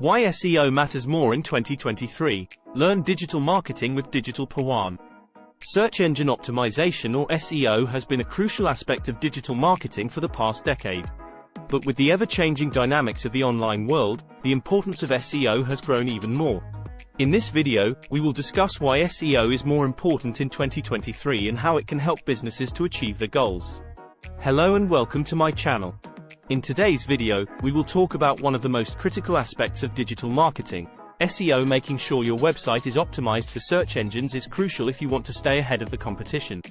Why SEO matters more in 2023. Learn digital marketing with Digital Pawan. Search engine optimization, or SEO, has been a crucial aspect of digital marketing for the past decade. But with the ever-changing dynamics of the online world, the importance of SEO has grown even more. In this video, we will discuss why SEO is more important in 2023 and how it can help businesses to achieve their goals. Hello and welcome to my channel. In today's video, we will talk about one of the most critical aspects of digital marketing, SEO. Making sure your website is optimized for search engines is crucial if you want to stay ahead of the competition.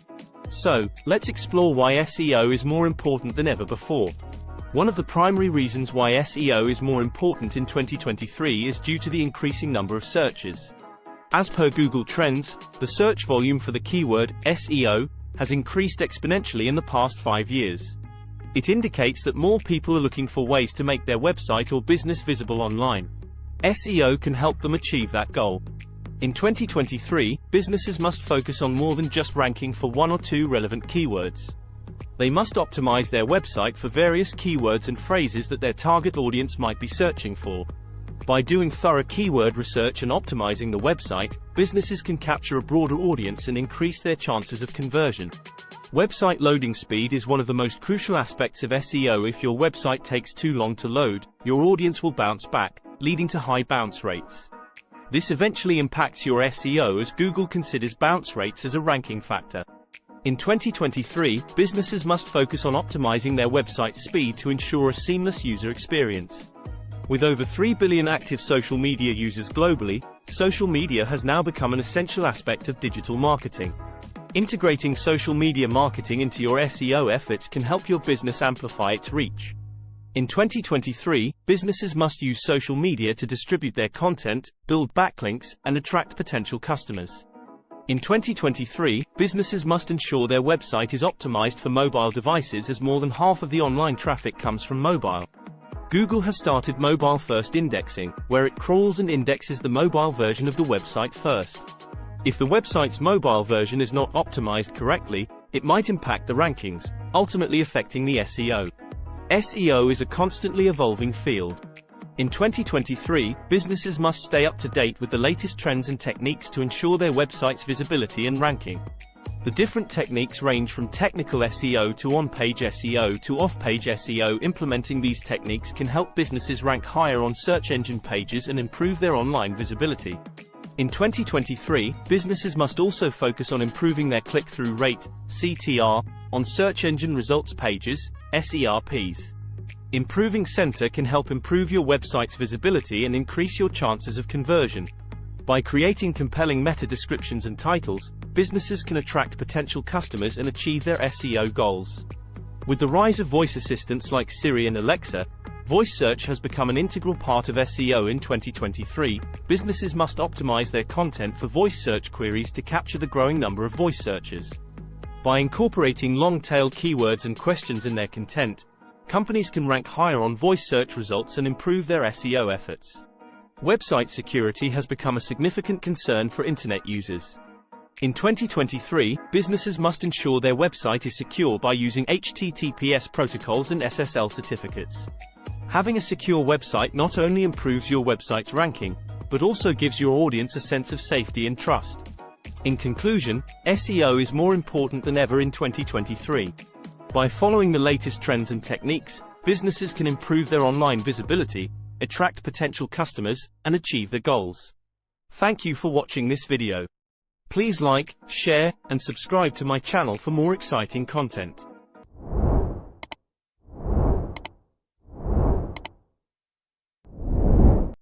So, let's explore why SEO is more important than ever before. One of the primary reasons why SEO is more important in 2023 is due to the increasing number of searches. As per Google Trends, the search volume for the keyword SEO has increased exponentially in the past 5 years. It indicates that more people are looking for ways to make their website or business visible online. SEO can help them achieve that goal. In 2023, businesses must focus on more than just ranking for one or two relevant keywords. They must optimize their website for various keywords and phrases that their target audience might be searching for. By doing thorough keyword research and optimizing the website, businesses can capture a broader audience and increase their chances of conversion. Website loading speed is one of the most crucial aspects of SEO. If your website takes too long to load, your audience will bounce back, leading to high bounce rates. This eventually impacts your SEO, as Google considers bounce rates as a ranking factor. In 2023, businesses must focus on optimizing their website speed to ensure a seamless user experience. With over 3 billion active social media users globally, social media has now become an essential aspect of digital marketing. Integrating social media marketing into your SEO efforts can help your business amplify its reach. In 2023, businesses must use social media to distribute their content, build backlinks, and attract potential customers. In 2023, businesses must ensure their website is optimized for mobile devices, as more than half of the online traffic comes from mobile. Google has started mobile-first indexing, where it crawls and indexes the mobile version of the website first. If the website's mobile version is not optimized correctly, it might impact the rankings, ultimately affecting the SEO. SEO is a constantly evolving field. In 2023, businesses must stay up to date with the latest trends and techniques to ensure their website's visibility and ranking. The different techniques range from technical SEO to on-page SEO to off-page SEO. Implementing these techniques can help businesses rank higher on search engine pages and improve their online visibility. In 2023, businesses must also focus on improving their click-through rate, CTR, on search engine results pages, SERPs. Improving center can help improve your website's visibility and increase your chances of conversion. By creating compelling meta descriptions and titles, businesses can attract potential customers and achieve their SEO goals. With the rise of voice assistants like Siri and Alexa, voice search has become an integral part of SEO. In 2023, businesses must optimize their content for voice search queries to capture the growing number of voice searches. By incorporating long-tail keywords and questions in their content, companies can rank higher on voice search results and improve their SEO efforts. Website security has become a significant concern for internet users. In 2023, businesses must ensure their website is secure by using HTTPS protocols and SSL certificates. Having a secure website not only improves your website's ranking, but also gives your audience a sense of safety and trust. In conclusion, SEO is more important than ever in 2023. By following the latest trends and techniques, businesses can improve their online visibility, attract potential customers, and achieve their goals. Thank you for watching this video. Please like, share, and subscribe to my channel for more exciting content.